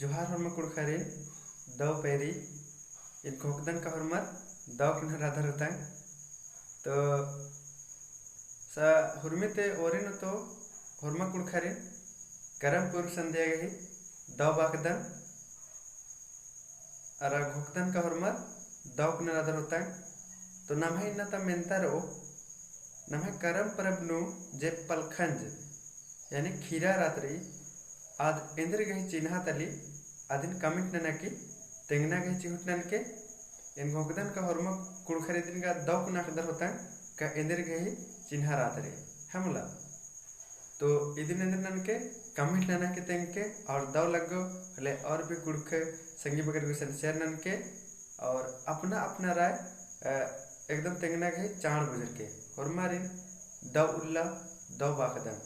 जोहार हरमा कुड़खारे दव पेरी इन घोकदन का हरमर दव किन्ह राधा रतांग तो सा हुरमिते ओरिन तो हरमा कुड़खारे करम पुर संध्या गही दव बाकदन अरा घोकदन का हरमर दव किन्ह राधा रतांग तो नमः इन्ना मेंता रो नमः करम परब नु जे पलखंज यानी खीरा रात्रि आद इंद्र गही चिन्हा तली आदिन कमिट ननकी तेंगना गही चिहुटनन के इन घोकदन का हरमा कुड़खरे दिन का दव कुना खदर होता का इंद्र गही चिन्हा रात्रि हमला तो इदिन इंद्र नन के कमिट नना के तेंग के और दव लगो हले और भी कुड़ख संगी बगर गुसन शेर नन के और अपना अपना राय एकदम तेंगना गही चाण गुजर के हरमारिन दव उल्ला दव बाकदन